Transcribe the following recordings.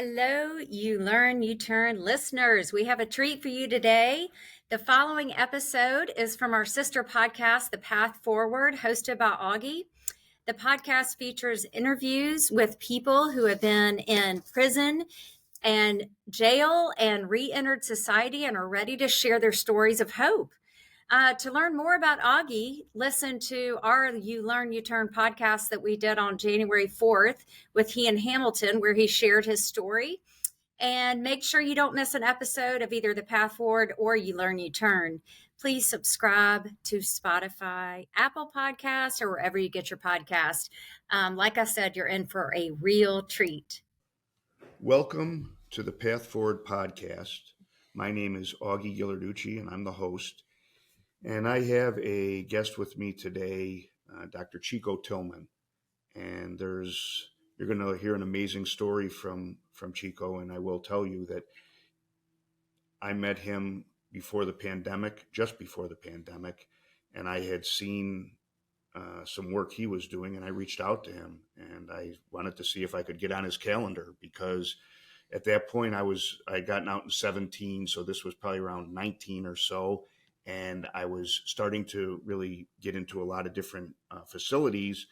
Hello, You Learn, You Turn listeners. We have a treat for you today. The following episode is from our sister podcast, The Path Forward, hosted by Augie. The podcast features interviews with people who have been in prison and jail and re-entered society and are ready to share their stories of hope. To learn more about Augie, listen to our You Learn, You Turn podcast that we did on January 4th with he in Hamilton, where he shared his story. And make sure you don't miss an episode of either The Path Forward or You Learn, You Turn. Please subscribe to Spotify, Apple Podcasts, or wherever you get your podcast. Like I said, you're in for a real treat. Welcome to the Path Forward podcast. My name is Augie Ghilarducci, and I'm the host. And I have a guest with me today, Dr. Chico Tillmon. And you're going to hear an amazing story from Chico. And I will tell you that I met him before the pandemic, just before the pandemic, and I had seen some work he was doing, and I reached out to him, and I wanted to see if I could get on his calendar because at that point I'd gotten out in 17, so this was probably around 19 or so, and I was starting to really get into a lot of different facilities,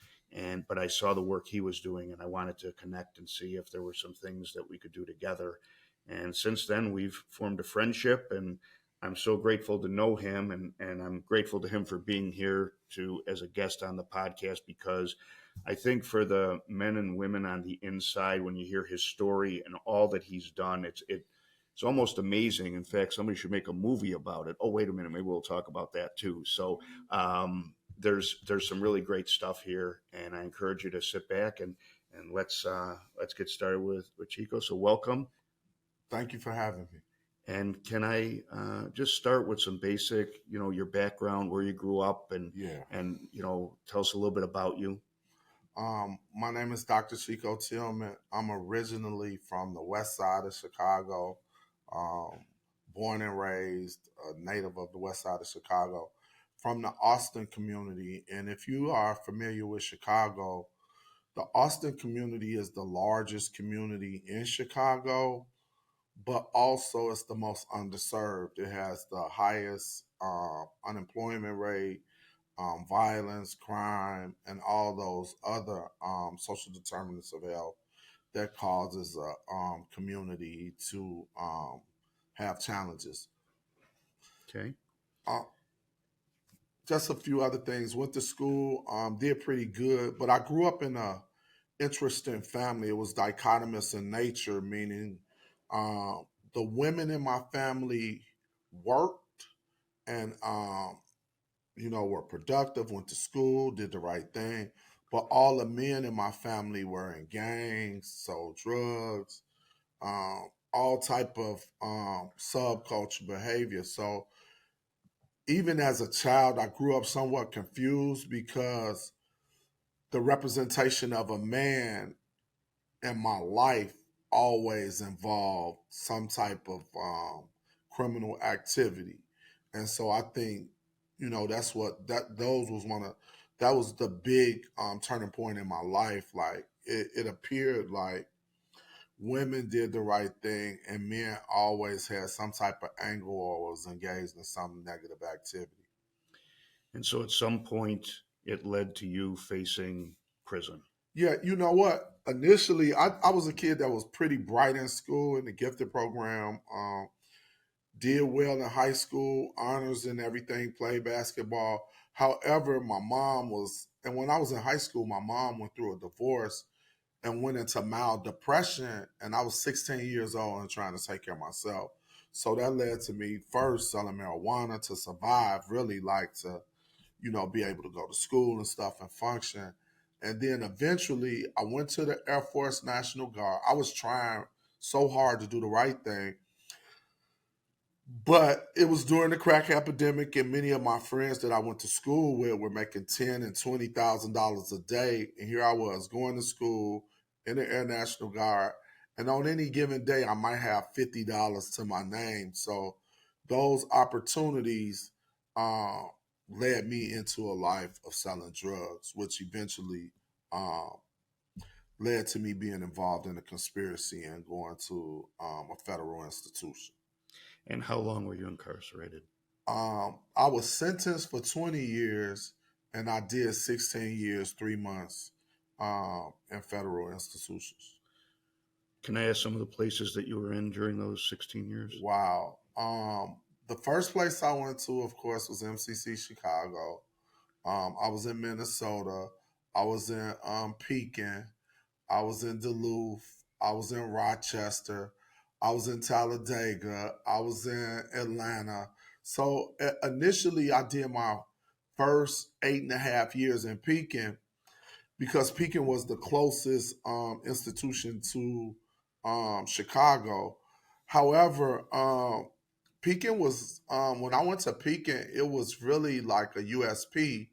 but I saw the work he was doing, and I wanted to connect and see if there were some things that we could do together. And since then, we've formed a friendship, and I'm so grateful to know him, and I'm grateful to him for being here as a guest on the podcast, because I think for the men and women on the inside, when you hear his story and all that he's done, it's almost amazing. In fact, somebody should make a movie about it. Oh, wait a minute, maybe we'll talk about that too. So there's some really great stuff here, and I encourage you to sit back and let's get started with Chico. So welcome. Thank you for having me. And can I just start with some basic, your background, where you grew up, and Yeah. tell us a little bit about you. My name is Dr. Chico Tillmon. I'm originally from the west side of Chicago, born and raised a native of the west side of Chicago, from the Austin community. And if you are familiar with Chicago, the Austin community is the largest community in Chicago, but also it's the most underserved. It has the highest unemployment rate, violence, crime, and all those other social determinants of health that causes a community to have challenges. Okay. Uh, just a few other things. Went to school, did pretty good, but I grew up in a interesting family. It was dichotomous in nature, meaning uh, the women in my family worked and were productive, went to school, did the right thing. But all the men in my family were in gangs, sold drugs, all type of subculture behavior. So even as a child, I grew up somewhat confused because the representation of a man in my life always involved some type of criminal activity. And so I think, that's what that was the big turning point in my life. Like it appeared like women did the right thing and men always had some type of angle or was engaged in some negative activity. And so at some point, it led to you facing prison. Yeah, you know what? Initially, I was a kid that was pretty bright in school in the gifted program. Did well in high school, honors and everything, played basketball. However, and when I was in high school, my mom went through a divorce and went into mild depression. And I was 16 years old and trying to take care of myself. So that led to me first selling marijuana to survive, really like to, be able to go to school and stuff and function. And then eventually I went to the Air Force National Guard. I was trying so hard to do the right thing. But it was during the crack epidemic, and many of my friends that I went to school with were making $10,000 and $20,000 a day, and here I was going to school in the Air National Guard, and on any given day I might have $50 to my name. So those opportunities uh, led me into a life of selling drugs, which eventually uh, led to me being involved in a conspiracy and going to a federal institution. And how long were you incarcerated? I was sentenced for 20 years and I did 16 years, 3 months in federal institutions. Can I ask some of the places that you were in during those 16 years? Wow. The first place I went to, of course, was MCC Chicago. I was in Minnesota. I was in Pekin. I was in Duluth. I was in Rochester. I was in Talladega. I was in Atlanta. So initially, I did my first 8.5 years in Pekin because Pekin was the closest institution to Chicago. However, Pekin was when I went to Pekin, it was really like a USP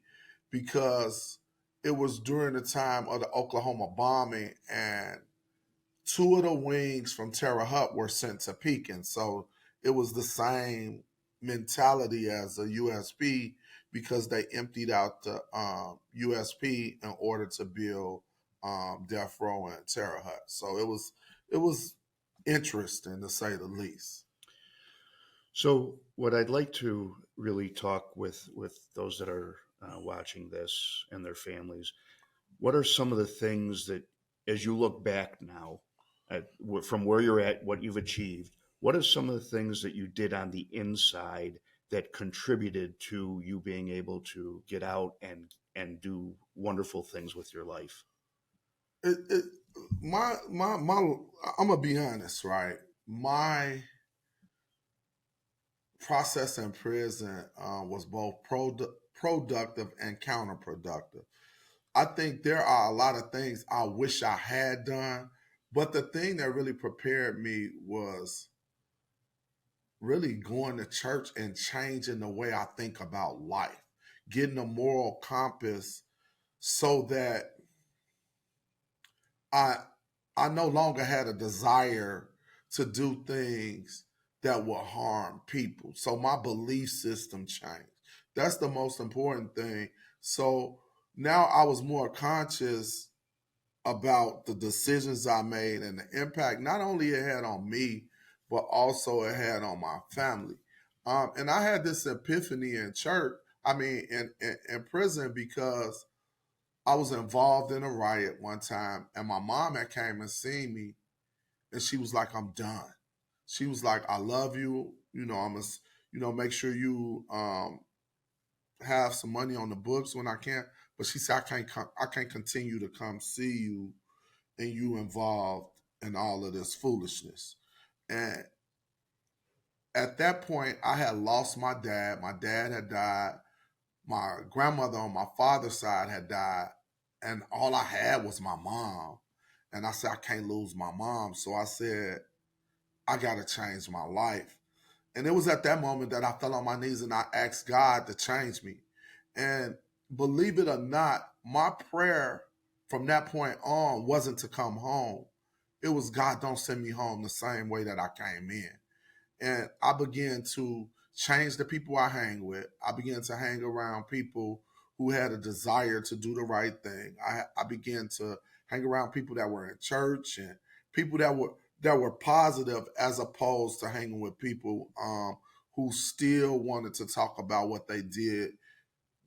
because it was during the time of the Oklahoma bombing, and two of the wings from Terre Haute were sent to Pekin. So it was the same mentality as a USP because they emptied out the USP in order to build Death Row and Terre Haute. So it was interesting to say the least. So, what I'd like to really talk with those that are watching this and their families, what are some of the things that, as you look back now, from where you're at, what you've achieved, what are some of the things that you did on the inside that contributed to you being able to get out and do wonderful things with your life? It my I'm gonna be honest, right? My process in prison was both productive and counterproductive. I think there are a lot of things I wish I had done, but the thing that really prepared me was really going to church and changing the way I think about life, getting a moral compass so that I I no longer had a desire to do things that will harm people. So my belief system changed. That's the most important thing. So now I was more conscious about the decisions I made and the impact not only it had on me, but also it had on my family. And I had this epiphany in church, in prison, because I was involved in a riot one time, and my mom had came and seen me, and she was like, "I'm done." She was like, "I love you. I'm gonna, make sure you have some money on the books when I can." But she said, I can't continue to come see you, and you involved in all of this foolishness." And at that point, I had lost my dad. My dad had died. My grandmother on my father's side had died, and all I had was my mom. And I said, I can't lose my mom. So I said, I got to change my life. And it was at that moment that I fell on my knees and I asked God to change me. And believe it or not, my prayer from that point on wasn't to come home. It was, God, don't send me home the same way that I came in. And I began to change the people I hang with. I began to hang around people who had a desire to do the right thing. I began to hang around people that were in church and people that were positive, as opposed to hanging with people who still wanted to talk about what they did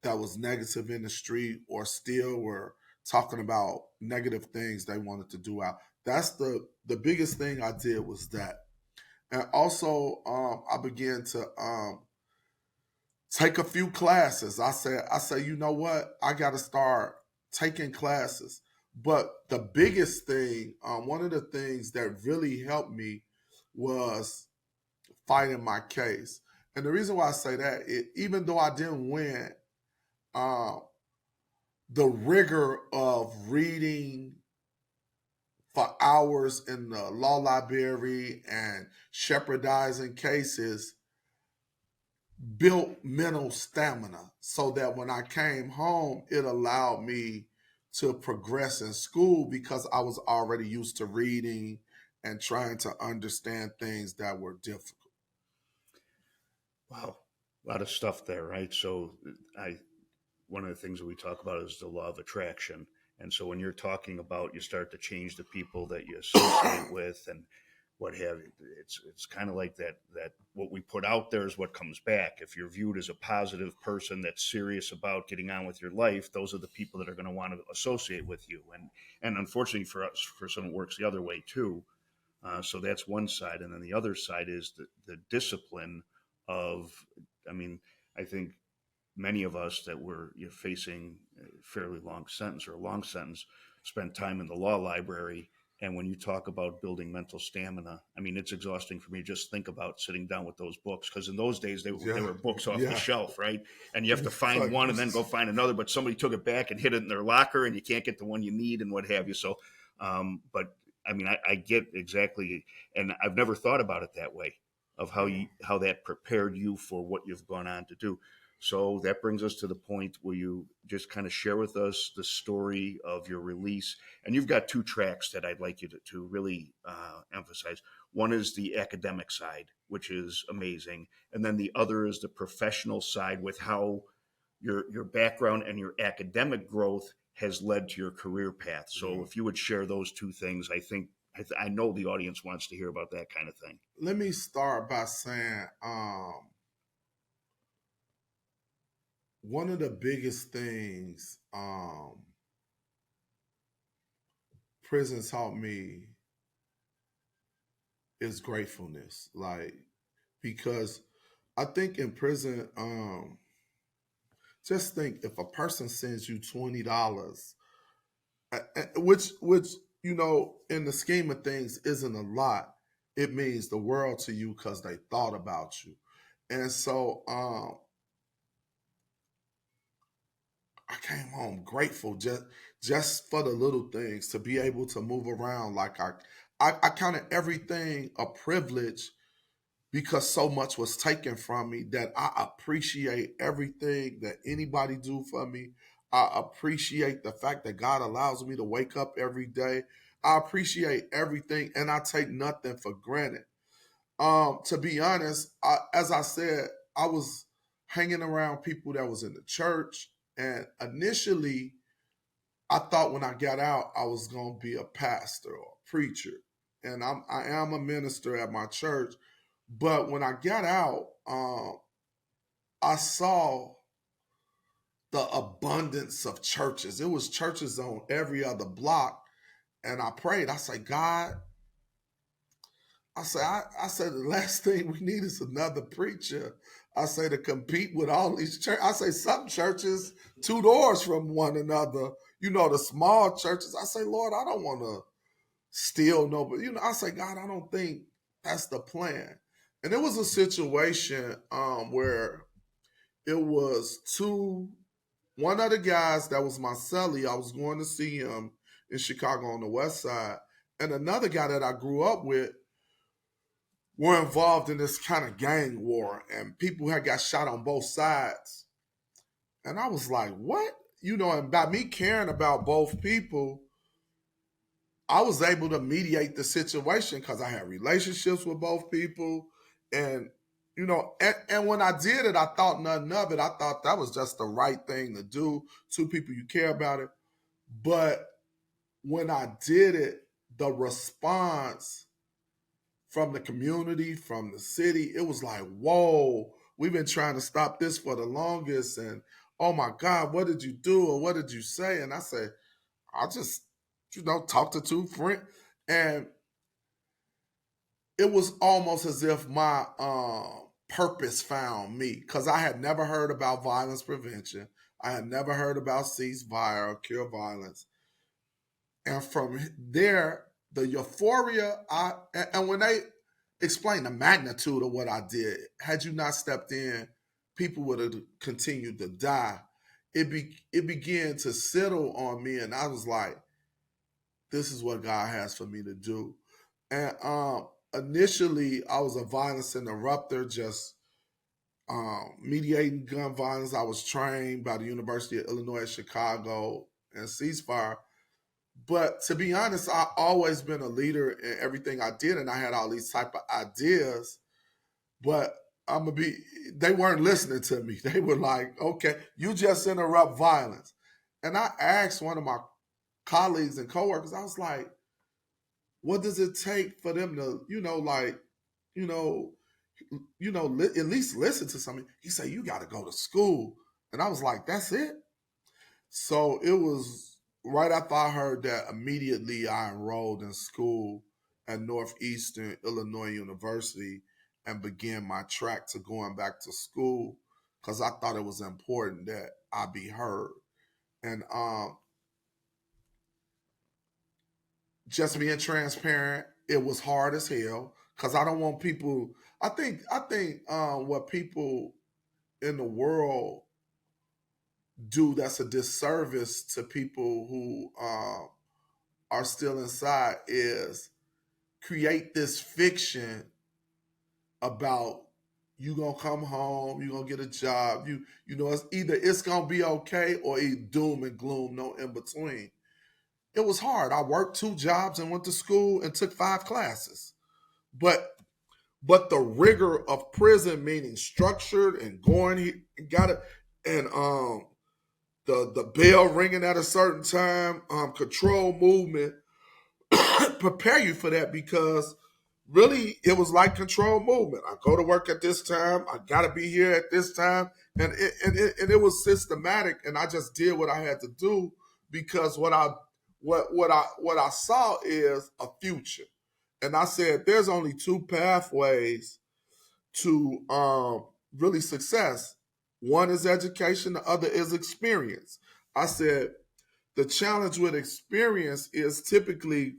that was negative in the street, or still were talking about negative things they wanted to do out. That's the biggest thing I did was that. And also, I began to take a few classes. I say, you know what? I got to start taking classes. But the biggest thing, one of the things that really helped me was fighting my case. And the reason why I say that, even though I didn't win, uh, the rigor of reading for hours in the law library and shepherdizing cases built mental stamina so that when I came home, it allowed me to progress in school because I was already used to reading and trying to understand things that were difficult. Wow, a lot of stuff there, right? So, I one of the things that we talk about is the law of attraction, And so when you're talking about, you start to change the people that you associate with and what have you, it's kind of like that what we put out there is what comes back. If you're viewed as a positive person that's serious about getting on with your life, those are the people that are going to want to associate with you. And unfortunately for us, for some, it works the other way too. So that's one side, and then the other side is the discipline of. I mean, I think many of us that were facing a fairly long sentence or a long sentence spent time in the law library. And when you talk about building mental stamina, I mean, it's exhausting for me to just think about sitting down with those books, because in those days they were books off the shelf, right? And you have to find one and then go find another, but somebody took it back and hid it in their locker, and you can't get the one you need and what have you. So, but I mean, I get exactly, and I've never thought about it that way, of how that prepared you for what you've gone on to do. So that brings us to the point where you just kind of share with us the story of your release. And you've got two tracks that I'd like you to really emphasize. One is the academic side, which is amazing. And then the other is the professional side, with how your background and your academic growth has led to your career path. So if you would share those two things, I know the audience wants to hear about that kind of thing. Let me start by saying, one of the biggest things prison taught me is gratefulness. Like, because I think in prison, just think, if a person sends you $20, which in the scheme of things isn't a lot, it means the world to you because they thought about you. And so I came home grateful just for the little things, to be able to move around. Like I counted everything a privilege, because so much was taken from me, that I appreciate everything that anybody do for me. I appreciate the fact that God allows me to wake up every day. I appreciate everything, and I take nothing for granted. To be honest, as I said, I was hanging around people that was in the church, and initially I thought when I got out I was going to be a pastor or a preacher, and I am a minister at my church. But when I got out, I saw the abundance of churches. It was churches on every other block, and I prayed. I said, God, I said, the last thing we need is another preacher. I say, to compete with all these churches. I say, some churches 2 doors from one another. The small churches. I say, Lord, I don't want to steal nobody. I say, God, I don't think that's the plan. And it was a situation where it was one of the guys that was my cellie. I was going to see him in Chicago on the west side, and another guy that I grew up with were involved in this kind of gang war, and people had got shot on both sides. And I was like, what? And by me caring about both people, I was able to mediate the situation because I had relationships with both people. And, and when I did it, I thought nothing of it. I thought that was just the right thing to do. 2 people, you care about it. But when I did it, the response from the community, from the city, it was like, whoa, we've been trying to stop this for the longest. And oh my God, what did you do? Or what did you say? And I said, I just, talk to 2 friends. And it was almost as if my purpose found me, because I had never heard about violence prevention. I had never heard about ceasefire or cure violence. And from there, the euphoria, and when they explained the magnitude of what I did, had you not stepped in, people would have continued to die. It began to settle on me, and I was like, this is what God has for me to do. And initially, I was a violence interrupter, just mediating gun violence. I was trained by the University of Illinois at Chicago and ceasefire. But to be honest, I always been a leader in everything I did, and I had all these type of ideas. But they weren't listening to me. They were like, okay, you just interrupt violence. And I asked one of my colleagues and coworkers. I was like, what does it take for them to, you know, at least listen to something? He said, you got to go to school. And I was like, that's it? So it was right after I heard that, immediately I enrolled in school at Northeastern Illinois University and began my track to going back to school because I thought it was important that I be heard. And just being transparent, it was hard as hell because I don't want people. I think what people in the world do that's a disservice to people who are still inside is create this fiction about you gonna come home, you gonna get a job, it's either it's gonna be okay or it's doom and gloom, no in between. It was hard. I worked 2 jobs and went to school and took 5 classes. But the rigor of prison, meaning structured and going, he got it, and the bell ringing at a certain time, control movement, prepare you for that because really it was like control movement. I go to work at this time, I gotta be here at this time, and it was systematic, and I just did what I had to do because what I saw is a future, and I said there's only 2 pathways to really success. One is education, the other is experience. I said the challenge with experience is typically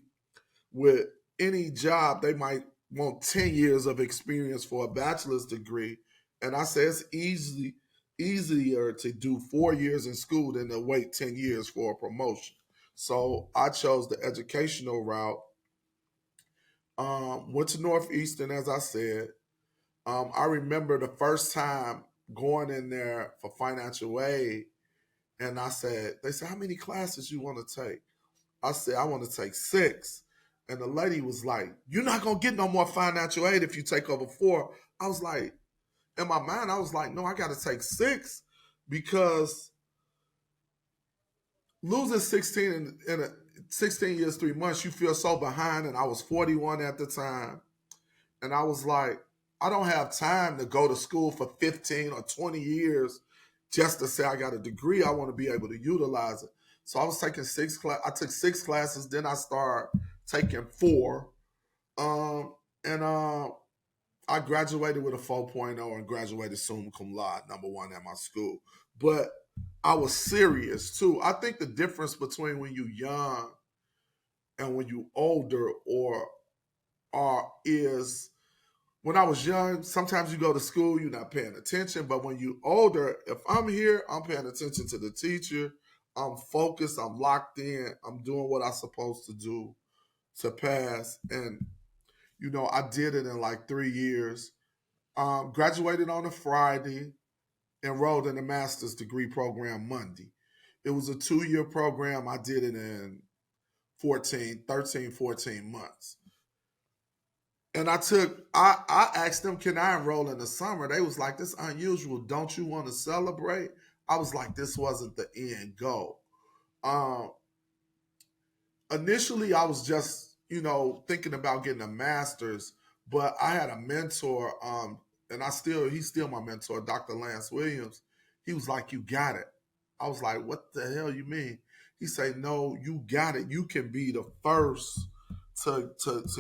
with any job, they might want 10 years of experience for a bachelor's degree. And I say it's easier to do 4 years in school than to wait 10 years for a promotion. So I chose the educational route. Went to Northeastern, as I said. I remember the first time going in there for financial aid, and they said, how many classes you want to take? I said, I want to take 6. And the lady was like, you're not going to get no more financial aid if you take over 4. I was like, in my mind, I was like, no, I got to take 6 because losing 16 years, 3 months, you feel so behind. And I was 41 at the time. And I was like, I don't have time to go to school for 15 or 20 years just to say I got a degree. I want to be able to utilize it. So I was taking 6 class. I took 6 classes. Then I started taking 4. And I graduated with a 4.0 and graduated summa cum laude, #1 at my school. But I was serious too. I think the difference between when you're young and when you're older is when I was young, sometimes you go to school, you're not paying attention. But when you're older, if I'm here, I'm paying attention to the teacher. I'm focused. I'm locked in. I'm doing what I'm supposed to do to pass. And, I did it in like 3 years. Graduated on a Friday, enrolled in a master's degree program Monday. It was a 2-year program. I did it in 14 months. And I asked them, can I enroll in the summer? They was like, this is unusual. Don't you want to celebrate? I was like, this wasn't the end goal. Initially, I was just, thinking about getting a master's, but I had a mentor, and he's still my mentor, Dr. Lance Williams. He was like, you got it. I was like, what the hell you mean? He said, no, you got it. You can be the first to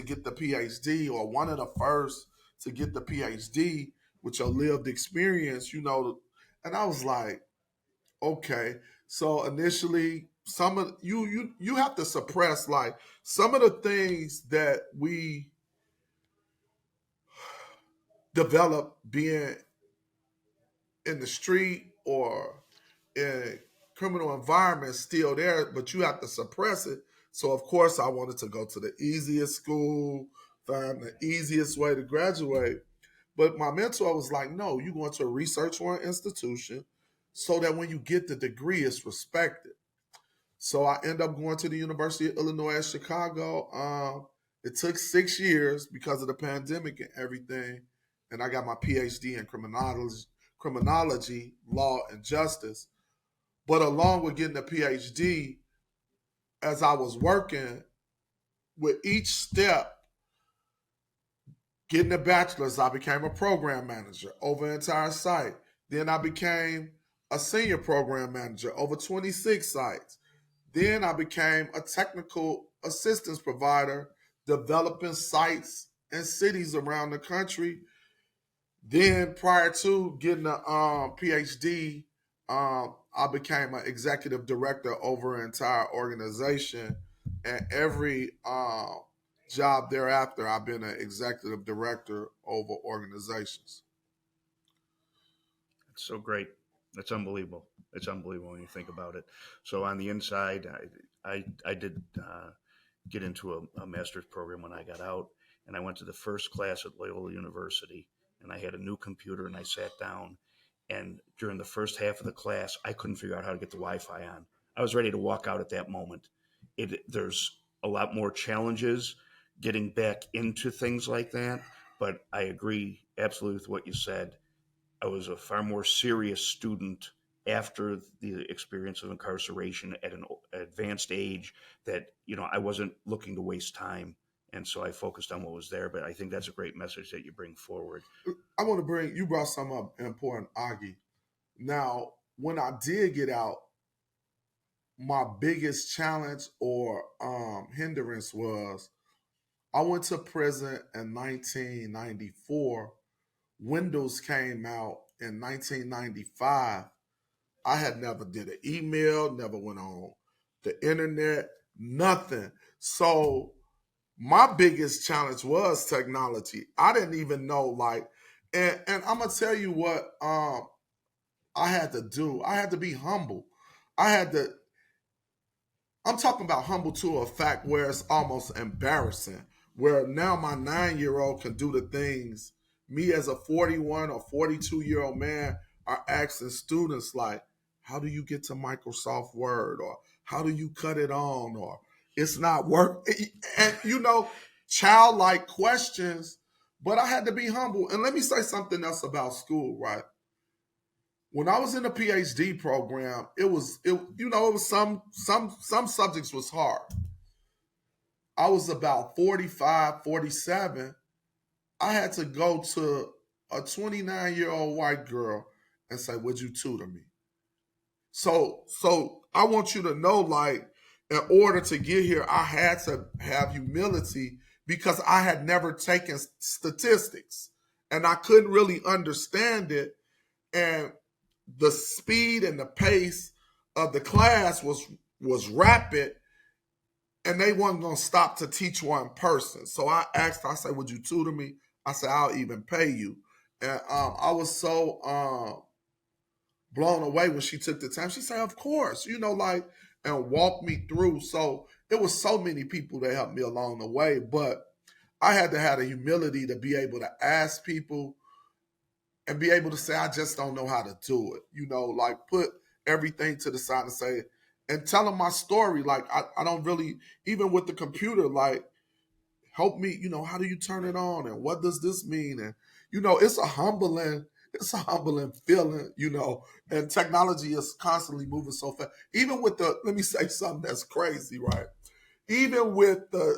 get the PhD or one of the first to get the PhD with your lived experience, And I was like, okay. So initially, some of you have to suppress like some of the things that we develop being in the street or in criminal environment still there, but you have to suppress it. So of course I wanted to go to the easiest school, find the easiest way to graduate. But my mentor was like, no, you're going to a research-oriented institution so that when you get the degree, it's respected. So I ended up going to the University of Illinois at Chicago. It took 6 years because of the pandemic and everything. And I got my PhD in criminology, law, and justice. But along with getting a PhD, as I was working with each step, getting a bachelor's, I became a program manager over the entire site. Then I became a senior program manager over 26 sites. Then I became a technical assistance provider, developing sites and cities around the country. Then, prior to getting a PhD, I became an executive director over an entire organization. And every job thereafter, I've been an executive director over organizations. It's so great. It's unbelievable. It's unbelievable when you think about it. So on the inside, I did get into a master's program when I got out, and I went to the first class at Loyola University, and I had a new computer, and I sat down, and during the first half of the class, I couldn't figure out how to get the Wi-Fi on. I was ready to walk out at that moment. There's a lot more challenges getting back into things like that, but I agree absolutely with what you said. I was a far more serious student after the experience of incarceration at an advanced age, that I wasn't looking to waste time, and so I focused on what was there. But I think that's a great message that you bring forward. You brought something up important, Augie. Now, when I did get out, my biggest challenge or hindrance was I went to prison in 1994. Windows came out in 1995. I had never did an email, never went on the internet, nothing. So my biggest challenge was technology. I didn't even know and I'm gonna tell you what I had to do. I had to be humble. I had to I'm talking about humble to a fact where it's almost embarrassing. Where now my 9-year-old can do the things me as a 41 or 42-year-old man are asking students like, how do you get to Microsoft Word? Or how do you cut it on? Or it's not work. And childlike questions, but I had to be humble. And let me say something else about school, right? When I was in the PhD program, it was some subjects was hard. I was about 45, 47. I had to go to a 29-year-old white girl and say, would you tutor me? So I want you to know, in order to get here, I had to have humility because I had never taken statistics and I couldn't really understand it. And the speed and the pace of the class was rapid, and they wasn't gonna stop to teach one person. So I said, would you tutor me? I said, I'll even pay you. And I was so blown away when she took the time. She said, of course, and walked me through. So it was so many people that helped me along the way, but I had to have the humility to be able to ask people and be able to say, I just don't know how to do it. Put everything to the side and say, and tell them my story. I don't really, even with the computer, help me, how do you turn it on? And what does this mean? And, it's a humbling feeling, and technology is constantly moving so fast. Even with let me say something that's crazy, right? Even with the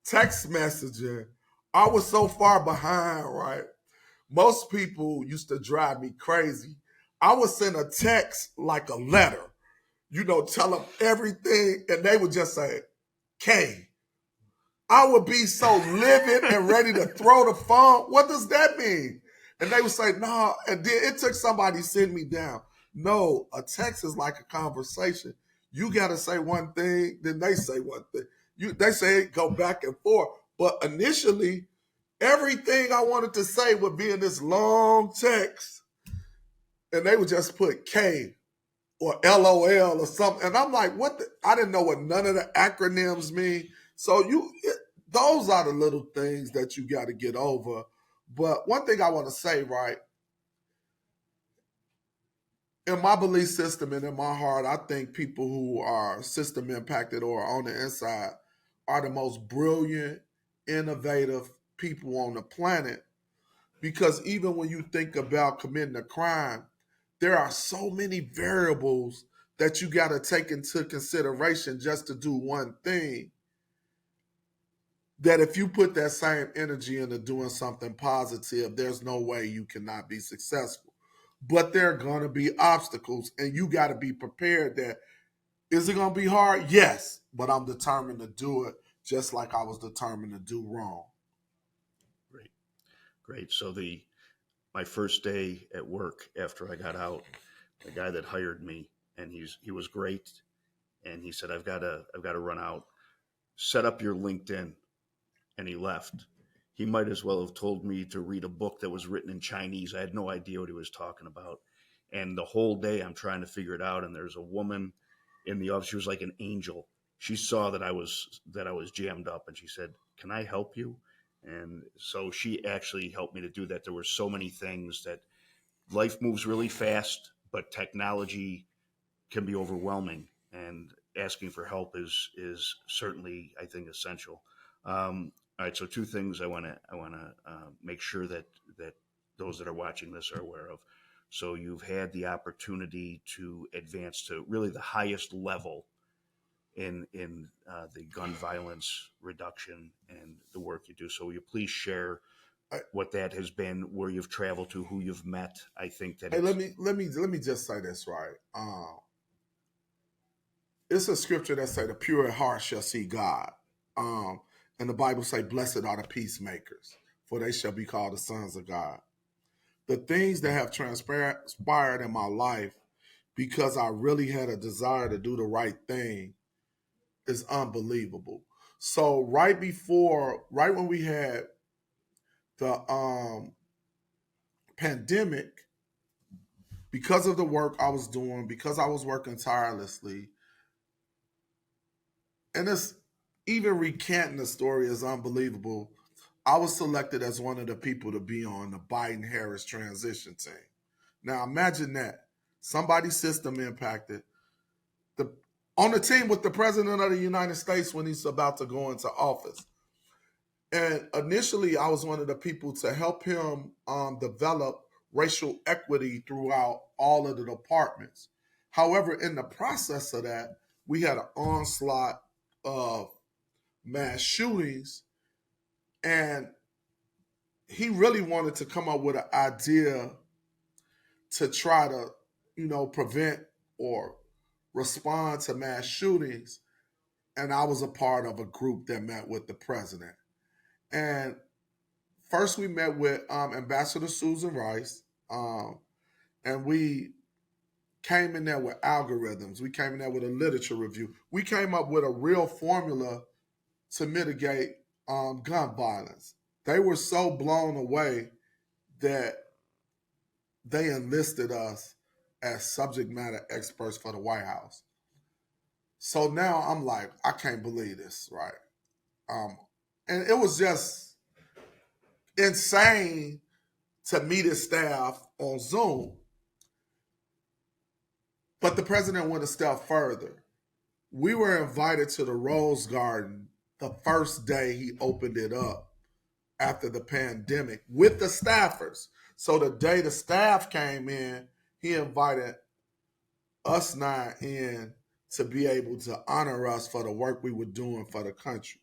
text messaging, I was so far behind, right? Most people used to drive me crazy. I would send a text like a letter, tell them everything, and they would just say, K. I would be so livid and ready to throw the phone. What does that mean? And they would say, no. And then it took somebody to sit me down. No, a text is like a conversation. You got to say one thing, then they say one thing. They say go back and forth. But initially, everything I wanted to say would be in this long text, and they would just put K or LOL or something. And I'm like, what? I didn't know what none of the acronyms mean. So those are the little things that you got to get over. But one thing I want to say, right, in my belief system and in my heart, I think people who are system impacted or on the inside are the most brilliant, innovative people on the planet. Because even when you think about committing a crime, there are so many variables that you got to take into consideration just to do one thing, that if you put that same energy into doing something positive, there's no way you cannot be successful. But there are going to be obstacles, and you got to be prepared that, is it going to be hard? Yes, but I'm determined to do it just like I was determined to do wrong. Great. Great. So my first day at work after I got out, the guy that hired me, and he was great, and he said, I've got to run out. Set up your LinkedIn. And he left. He might as well have told me to read a book that was written in Chinese. I had no idea what he was talking about. And the whole day I'm trying to figure it out. And there's a woman in the office. She was like an angel. She saw that I was jammed up, and she said, "Can I help you?" And so she actually helped me to do that. There were so many things that life moves really fast, but technology can be overwhelming. And asking for help is certainly, I think, essential. All right, so two things I want to make sure that those that are watching this are aware of. So you've had the opportunity to advance to really the highest level in the gun violence reduction and the work you do. So will you please share what that has been, where you've traveled to, who you've met? I think that. Hey, let me just say this right. It's a scripture that say the pure at heart shall see God. And the Bible say, blessed are the peacemakers, for they shall be called the sons of God. The things that have transpired in my life, because I really had a desire to do the right thing, is unbelievable. So right when we had the pandemic, because of the work I was doing, because I was working tirelessly, and it's even recanting the story is unbelievable. I was selected as one of the people to be on the Biden-Harris transition team. Now imagine that. Somebody's system impacted. On the team with the president of the United States when he's about to go into office. And initially, I was one of the people to help him develop racial equity throughout all of the departments. However, in the process of that, we had an onslaught of mass shootings, and he really wanted to come up with an idea to try to, prevent or respond to mass shootings. And I was a part of a group that met with the president. And first we met with Ambassador Susan Rice, and we came in there with algorithms. We came in there with a literature review. We came up with a real formula to mitigate gun violence. They were so blown away that they enlisted us as subject matter experts for the White House. So now I'm like, I can't believe this, right? And it was just insane to meet his staff on Zoom. But the president went a step further. We were invited to the Rose Garden the first day he opened it up after the pandemic with the staffers. So the day the staff came in, he invited us 9 in to be able to honor us for the work we were doing for the country.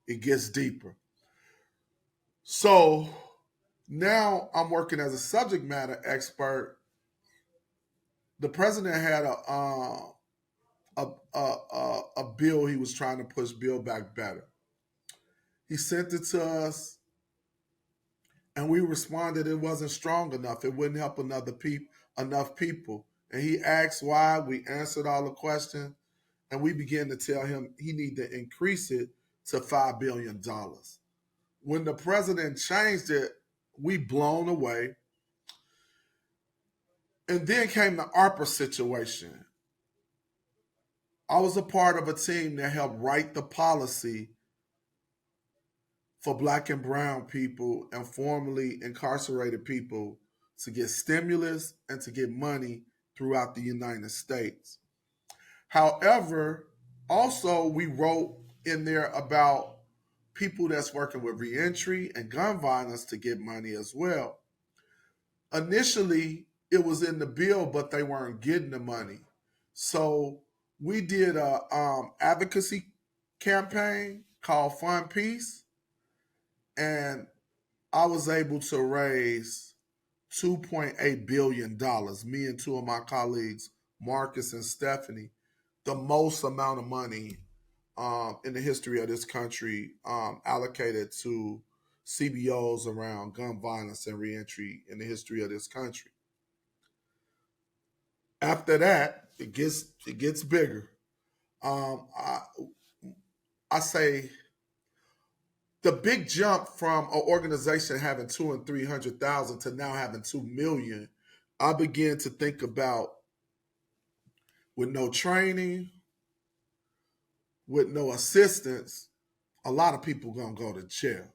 It gets deeper. So now I'm working as a subject matter expert. The president had a bill he was trying to push, Build Back Better. He sent it to us, and we responded it wasn't strong enough. It wouldn't help enough people. And he asked why. We answered all the questions, and we began to tell him he needed to increase it to $5 billion. When the president changed it, we blown away. And then came the ARPA situation. I was a part of a team that helped write the policy for Black and brown people and formerly incarcerated people to get stimulus and to get money throughout the United States. However, also we wrote in there about people that's working with reentry and gun violence to get money as well. Initially, it was in the bill, but they weren't getting the money. So we did a advocacy campaign called Fund Peace, and I was able to raise $2.8 billion. Me and two of my colleagues, Marcus and Stephanie, the most amount of money in the history of this country allocated to CBOs around gun violence and reentry in the history of this country. After that, it gets bigger. Um, I, I say the big jump from an organization having 200,000 and 300,000 to now having 2 million, I began to think about, with no training, with no assistance, a lot of people gonna go to jail.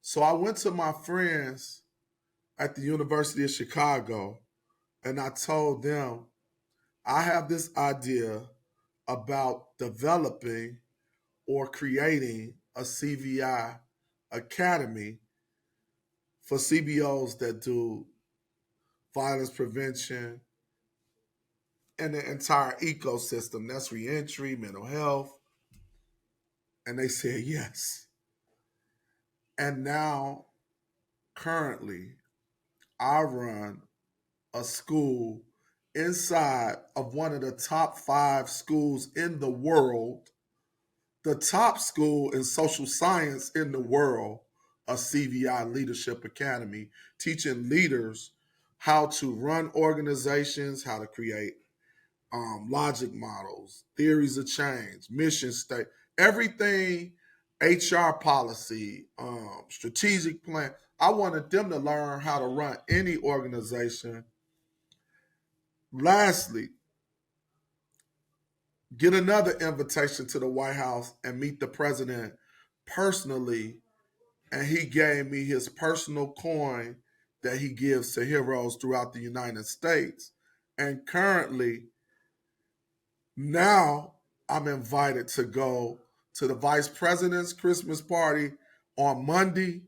So I went to my friends at the University of Chicago and I told them I have this idea about developing or creating a CVI academy for CBOs that do violence prevention and the entire ecosystem. That's reentry, mental health. And they said yes. And now, currently, I run a school inside of one of the top 5 schools in the world, the top school in social science in the world, a CVI Leadership Academy, teaching leaders how to run organizations, how to create logic models, theories of change, mission state, everything, HR policy, strategic plan. I wanted them to learn how to run any organization. Lastly, get another invitation to the White House and meet the president personally. And he gave me his personal coin that he gives to heroes throughout the United States. And currently, now I'm invited to go to the vice president's Christmas party on Monday.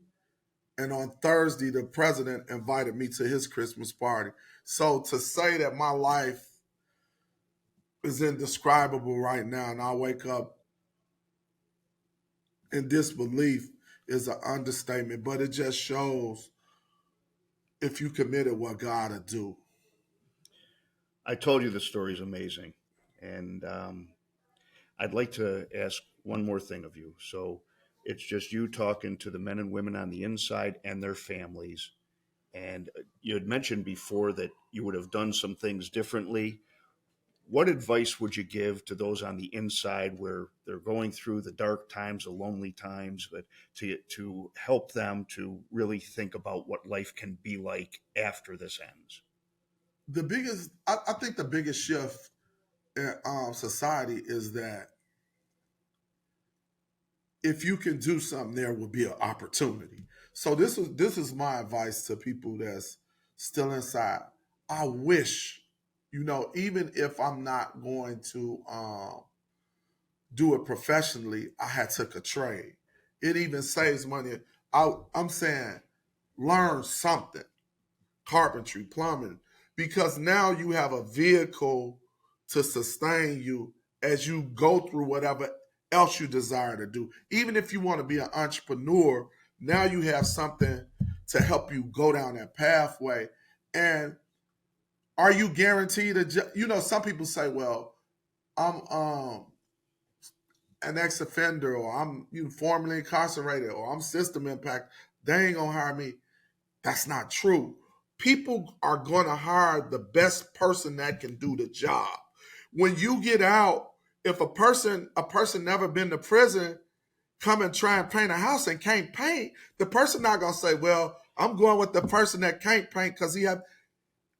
And on Thursday, the president invited me to his Christmas party. So to say that my life is indescribable right now and I wake up in disbelief is an understatement, but it just shows if you committed what God would do. I told you the story is amazing. And I'd like to ask one more thing of you. So it's just you talking to the men and women on the inside and their families. And you had mentioned before that you would have done some things differently. What advice would you give to those on the inside where they're going through the dark times, the lonely times, but to help them to really think about what life can be like after this ends? I think the biggest shift in society is that if you can do something, there will be an opportunity. So this is my advice to people that's still inside. I wish, even if I'm not going to do it professionally, I had took a trade. It even saves money. I'm saying learn something, carpentry, plumbing, because now you have a vehicle to sustain you as you go through whatever else you desire to do. Even if you want to be an entrepreneur, now you have something to help you go down that pathway. And are you guaranteed a job? Some people say, well, I'm an ex-offender, or I'm formerly incarcerated, or I'm system impact. They ain't gonna hire me. That's not true. People are gonna hire the best person that can do the job. When you get out, if a person never been to prison, come and try and paint a house and can't paint, the person not gonna say, well, I'm going with the person that can't paint because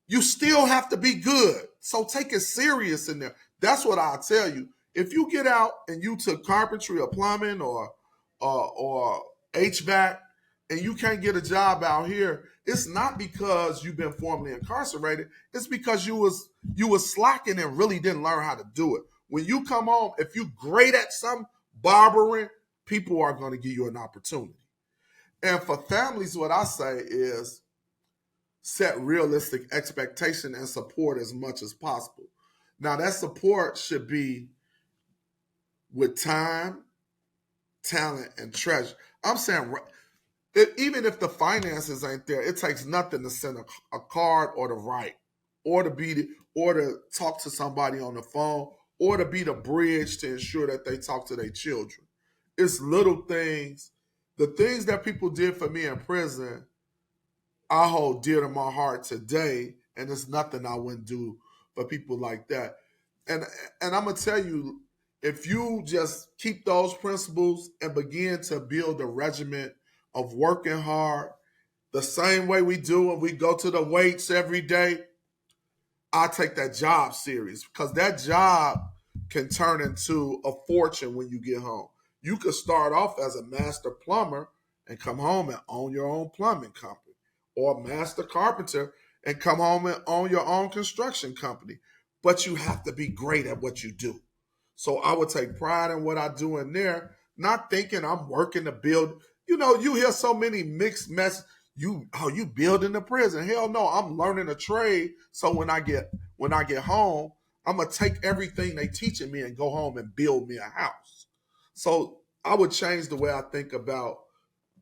you still have to be good. So take it serious in there. That's what I'll tell you. If you get out and you took carpentry or plumbing or HVAC and you can't get a job out here, it's not because you've been formerly incarcerated. It's because you was slacking and really didn't learn how to do it. When you come home, if you're great at some barbering, people are going to give you an opportunity. And for families, what I say is set realistic expectation and support as much as possible. Now, that support should be with time, talent, and treasure. I'm saying, even if the finances ain't there, it takes nothing to send a card or to write, or to talk to somebody on the phone, or to be the bridge to ensure that they talk to their children. It's little things. The things that people did for me in prison, I hold dear to my heart today, and there's nothing I wouldn't do for people like that. And I'm gonna tell you, if you just keep those principles and begin to build a regimen of working hard, the same way we do when we go to the weights every day, I take that job serious, because that job can turn into a fortune when you get home. You could start off as a master plumber and come home and own your own plumbing company, or a master carpenter and come home and own your own construction company. But you have to be great at what you do. So I would take pride in what I do in there, not thinking I'm working to build. You hear so many mixed messages. You building the prison? Hell no, I'm learning a trade. So when I get home, I'm gonna take everything they teaching me and go home and build me a house. So I would change the way I think about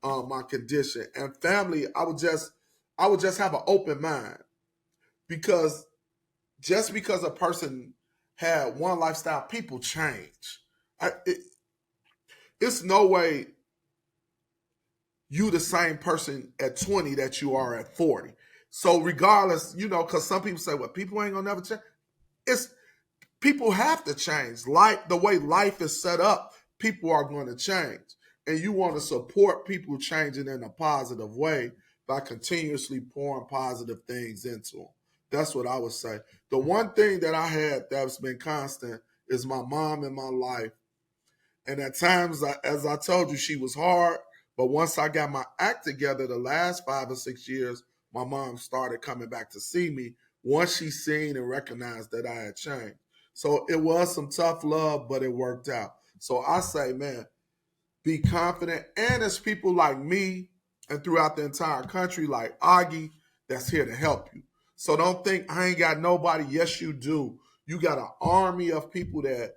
my condition and family. I would just have an open mind, because just because a person had one lifestyle, people change. It's no way you the same person at 20 that you are at 40. So regardless, because some people say, well, people ain't gonna never change. It's People have to change. Like the way life is set up, people are going to change. And you want to support people changing in a positive way by continuously pouring positive things into them. That's what I would say. The one thing that I had that's been constant is my mom in my life. And at times, as I told you, she was hard. But once I got my act together the last 5 or 6 years, my mom started coming back to see me once she seen and recognized that I had changed. So it was some tough love, but it worked out. So I say, man, be confident. And it's people like me and throughout the entire country, like Augie, that's here to help you. So don't think I ain't got nobody. Yes, you do. You got an army of people that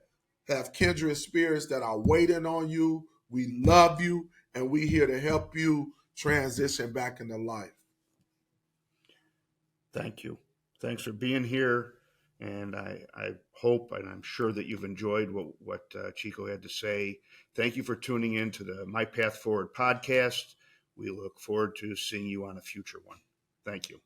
have kindred spirits that are waiting on you. We love you, and we here to help you transition back into life. Thank you. Thanks for being here. And I hope and I'm sure that you've enjoyed what Chico had to say. Thank you for tuning in to the My Path Forward podcast. We look forward to seeing you on a future one. Thank you.